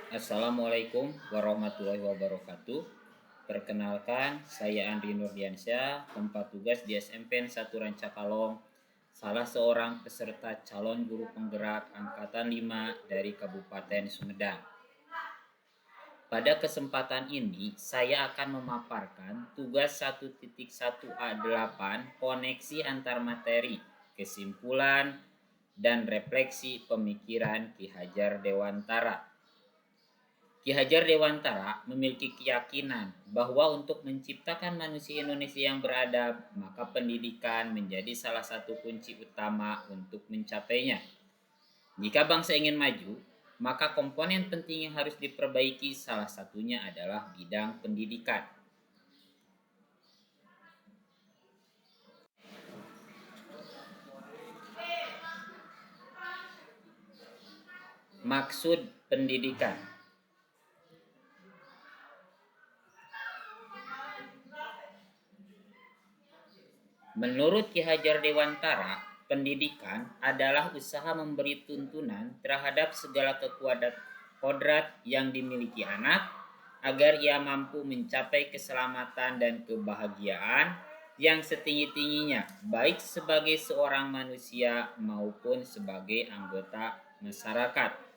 Assalamualaikum warahmatullahi wabarakatuh. Perkenalkan, saya Andri Nurdiansyah, tempat tugas di SMPN 1 Rancakalong, salah seorang peserta calon guru penggerak angkatan 5 dari Kabupaten Sumedang. Pada kesempatan ini, saya akan memaparkan tugas 1.1A8 koneksi antar materi, kesimpulan, dan refleksi pemikiran Ki Hajar Dewantara. Ki Hajar Dewantara memiliki keyakinan bahwa untuk menciptakan manusia Indonesia yang beradab, maka pendidikan menjadi salah satu kunci utama untuk mencapainya. Jika bangsa ingin maju, maka komponen penting yang harus diperbaiki salah satunya adalah bidang pendidikan. Maksud pendidikan. Menurut Ki Hajar Dewantara, pendidikan adalah usaha memberi tuntunan terhadap segala kekuatan kodrat yang dimiliki anak agar ia mampu mencapai keselamatan dan kebahagiaan yang setinggi-tingginya, baik sebagai seorang manusia maupun sebagai anggota masyarakat.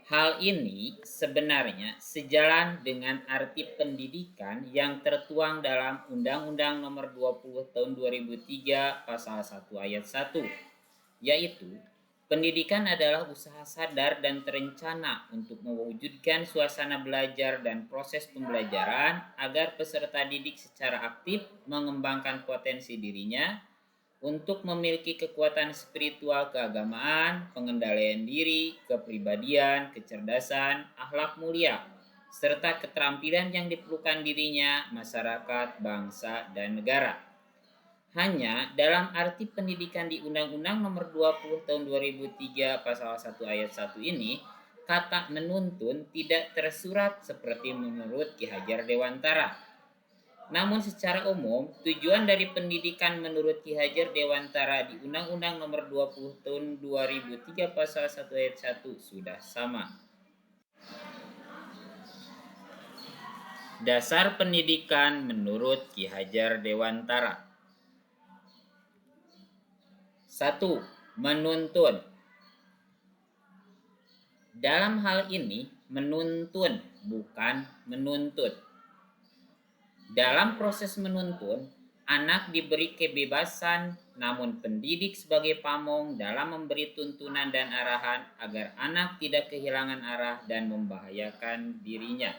Hal ini sebenarnya sejalan dengan arti pendidikan yang tertuang dalam Undang-Undang Nomor 20 Tahun 2003 Pasal 1 Ayat 1, yaitu pendidikan adalah usaha sadar dan terencana untuk mewujudkan suasana belajar dan proses pembelajaran agar peserta didik secara aktif mengembangkan potensi dirinya untuk memiliki kekuatan spiritual keagamaan, pengendalian diri, kepribadian, kecerdasan, akhlak mulia, serta keterampilan yang diperlukan dirinya, masyarakat, bangsa, dan negara. Hanya dalam arti pendidikan di Undang-Undang Nomor 20 Tahun 2003 Pasal 1 Ayat 1 ini, kata menuntun tidak tersurat seperti menurut Ki Hajar Dewantara. Namun secara umum, tujuan dari pendidikan menurut Ki Hajar Dewantara di Undang-Undang Nomor 20 Tahun 2003 Pasal 1 Ayat 1 sudah sama. Dasar pendidikan menurut Ki Hajar Dewantara. 1. Menuntun. Dalam hal ini, menuntun bukan menuntut. Dalam proses menuntun, anak diberi kebebasan, namun pendidik sebagai pamong dalam memberi tuntunan dan arahan agar anak tidak kehilangan arah dan membahayakan dirinya.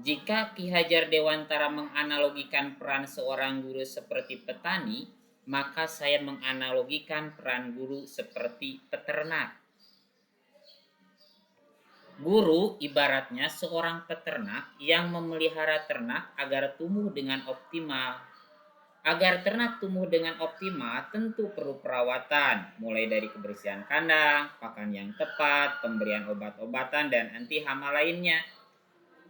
Jika Ki Hajar Dewantara menganalogikan peran seorang guru seperti petani, maka saya menganalogikan peran guru seperti peternak. Guru ibaratnya seorang peternak yang memelihara ternak agar tumbuh dengan optimal. Agar ternak tumbuh dengan optimal tentu perlu perawatan, mulai dari kebersihan kandang, pakan yang tepat, pemberian obat-obatan, dan anti hama lainnya.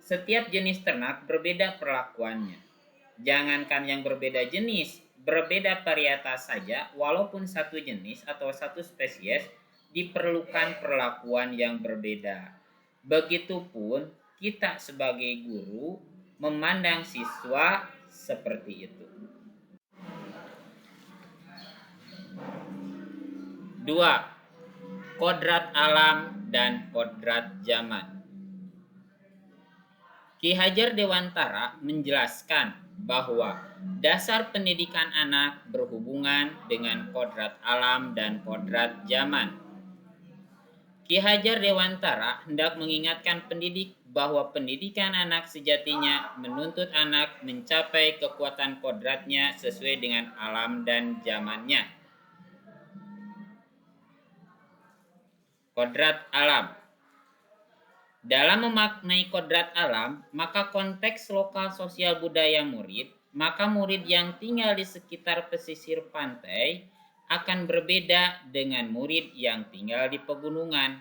Setiap jenis ternak berbeda perlakuannya. Jangankan yang berbeda jenis, berbeda varietas saja, walaupun satu jenis atau satu spesies, diperlukan perlakuan yang berbeda. Begitupun kita sebagai guru memandang siswa seperti itu. 2. Kodrat alam dan kodrat zaman. Ki Hajar Dewantara menjelaskan bahwa dasar pendidikan anak berhubungan dengan kodrat alam dan kodrat zaman. Ki Hajar Dewantara hendak mengingatkan pendidik bahwa pendidikan anak sejatinya menuntut anak mencapai kekuatan kodratnya sesuai dengan alam dan zamannya. Kodrat alam. Dalam memaknai kodrat alam, maka konteks lokal sosial budaya murid, maka murid yang tinggal di sekitar pesisir pantai akan berbeda dengan murid yang tinggal di pegunungan.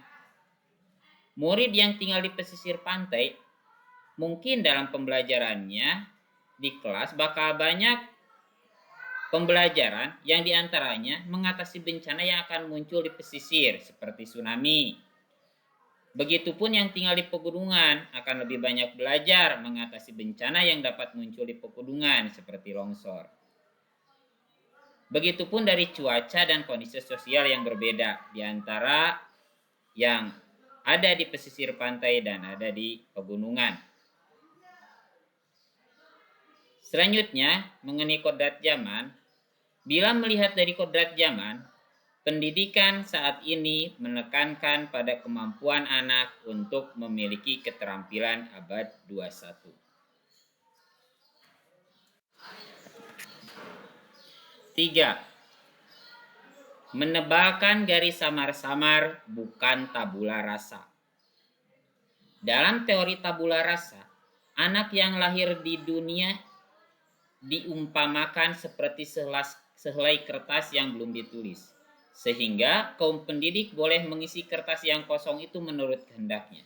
Murid yang tinggal di pesisir pantai mungkin dalam pembelajarannya di kelas bakal banyak pembelajaran yang diantaranya mengatasi bencana yang akan muncul di pesisir seperti tsunami, Begitupun yang tinggal di pegunungan akan lebih banyak belajar mengatasi bencana yang dapat muncul di pegunungan seperti longsor. Begitupun dari cuaca dan kondisi sosial yang berbeda di antara yang ada di pesisir pantai dan ada di pegunungan. Selanjutnya, mengenai kodrat zaman, bila melihat dari kodrat zaman, pendidikan saat ini menekankan pada kemampuan anak untuk memiliki keterampilan abad 21. 3. Menebalkan garis samar-samar bukan tabula rasa. Dalam teori tabula rasa, anak yang lahir di dunia diumpamakan seperti sehelai kertas yang belum ditulis, sehingga kaum pendidik boleh mengisi kertas yang kosong itu menurut kehendaknya.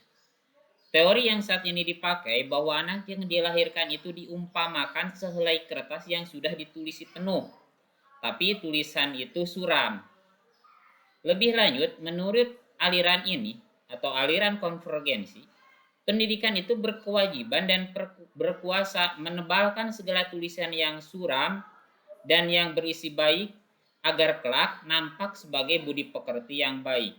Teori yang saat ini dipakai bahwa anak yang dilahirkan itu diumpamakan sehelai kertas yang sudah ditulisi penuh, tapi tulisan itu suram. Lebih lanjut, menurut aliran ini atau aliran konvergensi, pendidikan itu berkewajiban dan berkuasa menebalkan segala tulisan yang suram dan yang berisi baik agar kelak nampak sebagai budi pekerti yang baik.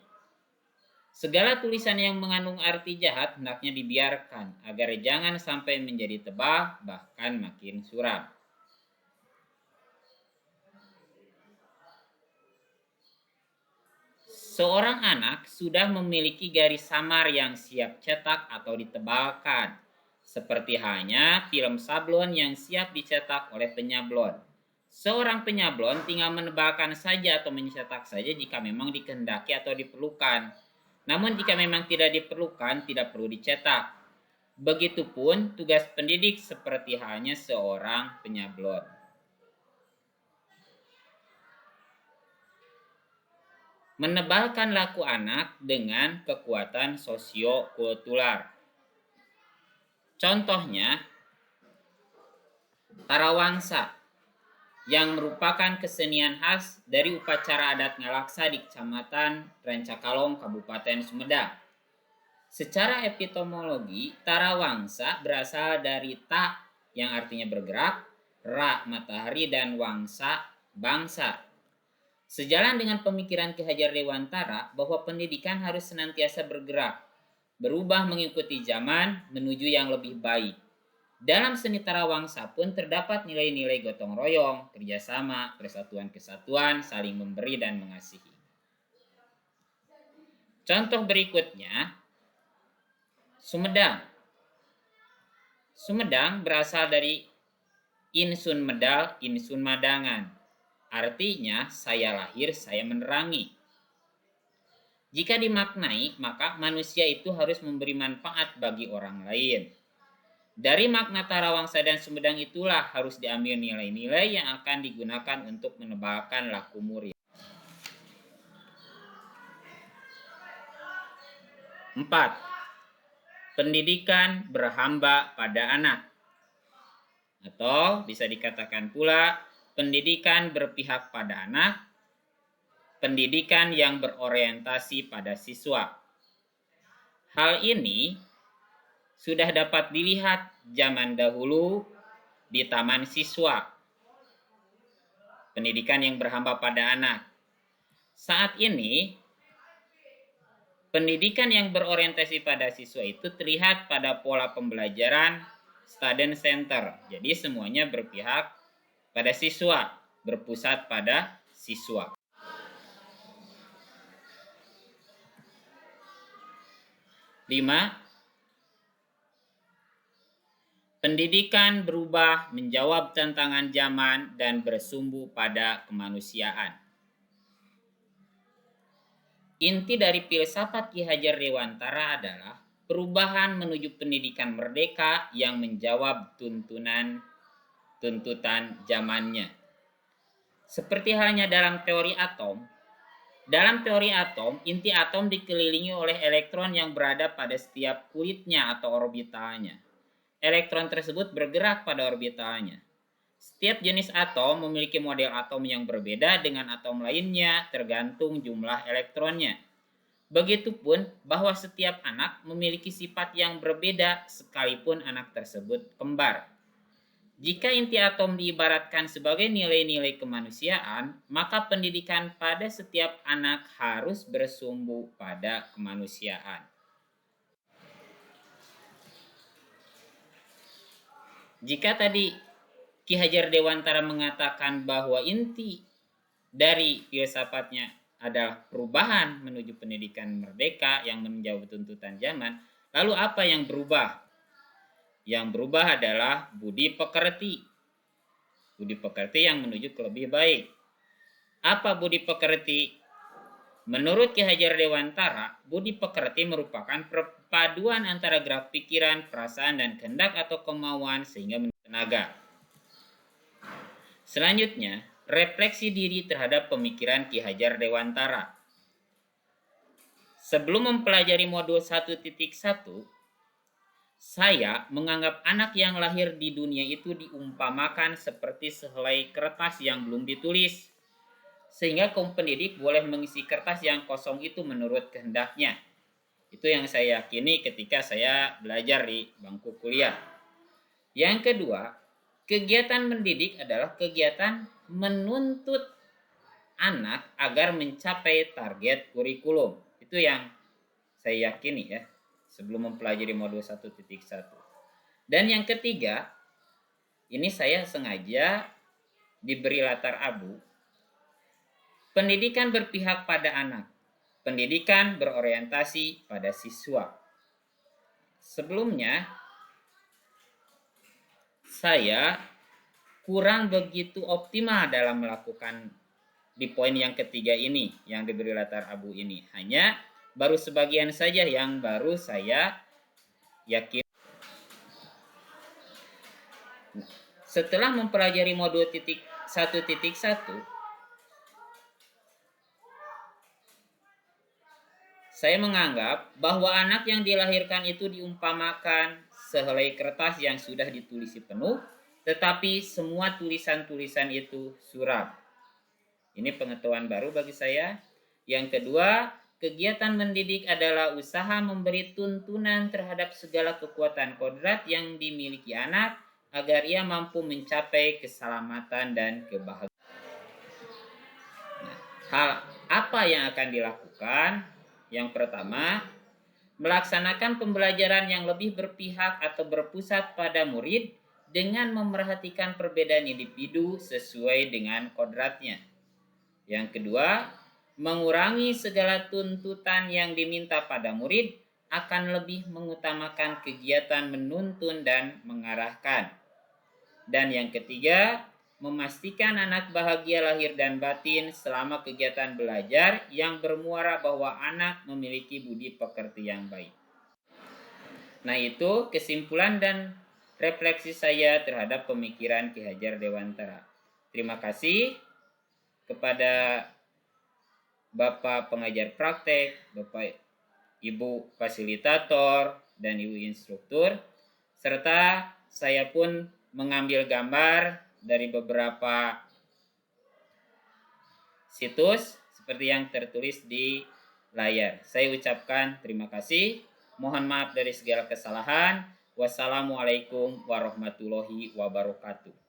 Segala tulisan yang mengandung arti jahat hendaknya dibiarkan agar jangan sampai menjadi tebal bahkan makin suram. Seorang anak sudah memiliki garis samar yang siap cetak atau ditebalkan, seperti halnya film sablon yang siap dicetak oleh penyablon. Seorang penyablon tinggal menebalkan saja atau mencetak saja jika memang dikehendaki atau diperlukan. Namun jika memang tidak diperlukan, tidak perlu dicetak. Begitupun tugas pendidik seperti halnya seorang penyablon. Menebalkan laku anak dengan kekuatan sosiokultural. Contohnya, tarawangsa yang merupakan kesenian khas dari upacara adat Ngalaksa di Kecamatan Rancakalong, Kabupaten Sumedang. Secara epitomologi, tarawangsa berasal dari ta yang artinya bergerak, ra matahari, dan wangsa bangsa. Sejalan dengan pemikiran Ki Hajar Dewantara bahwa pendidikan harus senantiasa bergerak, berubah mengikuti zaman menuju yang lebih baik. Dalam seni tarawangsa pun terdapat nilai-nilai gotong royong, kerjasama, persatuan kesatuan, saling memberi dan mengasihi. Contoh berikutnya, Sumedang. Sumedang berasal dari insun medal, insun madangan. Artinya, saya lahir, saya menerangi. Jika dimaknai, maka manusia itu harus memberi manfaat bagi orang lain. Dari makna tarawangsa dan Sumedang itulah harus diambil nilai-nilai yang akan digunakan untuk menebalkan laku murid. 4. Pendidikan berhamba pada anak. Atau bisa dikatakan pula pendidikan berpihak pada anak, pendidikan yang berorientasi pada siswa. Hal ini sudah dapat dilihat zaman dahulu di Taman Siswa. Pendidikan yang berhamba pada anak. Saat ini, pendidikan yang berorientasi pada siswa itu terlihat pada pola pembelajaran student center. Jadi semuanya berpihak pada siswa, berpusat pada siswa. 5. Pendidikan berubah menjawab tantangan zaman dan bersumbu pada kemanusiaan. Inti dari filsafat Ki Hajar Dewantara adalah perubahan menuju pendidikan merdeka yang menjawab tuntutan zamannya. Seperti halnya dalam teori atom. Dalam teori atom, inti atom dikelilingi oleh elektron yang berada pada setiap kulitnya atau orbitalnya. Elektron tersebut bergerak pada orbitalnya. Setiap jenis atom memiliki model atom yang berbeda dengan atom lainnya tergantung jumlah elektronnya. Begitupun bahwa setiap anak memiliki sifat yang berbeda sekalipun anak tersebut kembar. Jika inti atom diibaratkan sebagai nilai-nilai kemanusiaan, maka pendidikan pada setiap anak harus bersumbu pada kemanusiaan. Jika tadi Ki Hajar Dewantara mengatakan bahwa inti dari filsafatnya adalah perubahan menuju pendidikan merdeka yang menjawab tuntutan zaman, lalu apa yang berubah? Yang berubah adalah budi pekerti. Budi pekerti yang menuju ke lebih baik. Apa budi pekerti? Menurut Ki Hajar Dewantara, budi pekerti merupakan perpaduan antara gerak pikiran, perasaan, dan kehendak atau kemauan sehingga menjadi tenaga. Selanjutnya, refleksi diri terhadap pemikiran Ki Hajar Dewantara. Sebelum mempelajari modul 1.1, saya menganggap anak yang lahir di dunia itu diumpamakan seperti sehelai kertas yang belum ditulis, sehingga kaum pendidik boleh mengisi kertas yang kosong itu menurut kehendaknya. Itu yang saya yakini ketika saya belajar di bangku kuliah. Yang kedua, kegiatan mendidik adalah kegiatan menuntut anak agar mencapai target kurikulum. Itu yang saya yakini ya, sebelum mempelajari modul 1.1. Dan yang ketiga, ini saya sengaja diberi latar abu. Pendidikan berpihak pada anak. Pendidikan berorientasi pada siswa. Sebelumnya, saya kurang begitu optimal dalam melakukan di poin yang ketiga ini, yang diberi latar abu ini. Hanya baru sebagian saja yang baru saya yakin. Setelah mempelajari modul 1.1, saya menganggap bahwa anak yang dilahirkan itu diumpamakan sehelai kertas yang sudah ditulisi penuh, tetapi semua tulisan-tulisan itu suram. Ini pengetahuan baru bagi saya. Yang kedua, kegiatan mendidik adalah usaha memberi tuntunan terhadap segala kekuatan kodrat yang dimiliki anak agar ia mampu mencapai keselamatan dan kebahagiaan. Nah, hal apa yang akan dilakukan? Yang pertama, melaksanakan pembelajaran yang lebih berpihak atau berpusat pada murid dengan memerhatikan perbedaan individu sesuai dengan kodratnya. Yang kedua, mengurangi segala tuntutan yang diminta pada murid akan lebih mengutamakan kegiatan menuntun dan mengarahkan. Dan yang ketiga, memastikan anak bahagia lahir dan batin selama kegiatan belajar yang bermuara bahwa anak memiliki budi pekerti yang baik. Nah, itu kesimpulan dan refleksi saya terhadap pemikiran Ki Hajar Dewantara. Terima kasih kepada Bapak pengajar praktek, Bapak Ibu fasilitator, dan Ibu instruktur, serta saya pun mengambil gambar dari beberapa situs seperti yang tertulis di layar. Saya ucapkan terima kasih. Mohon maaf dari segala kesalahan. Wassalamualaikum warahmatullahi wabarakatuh.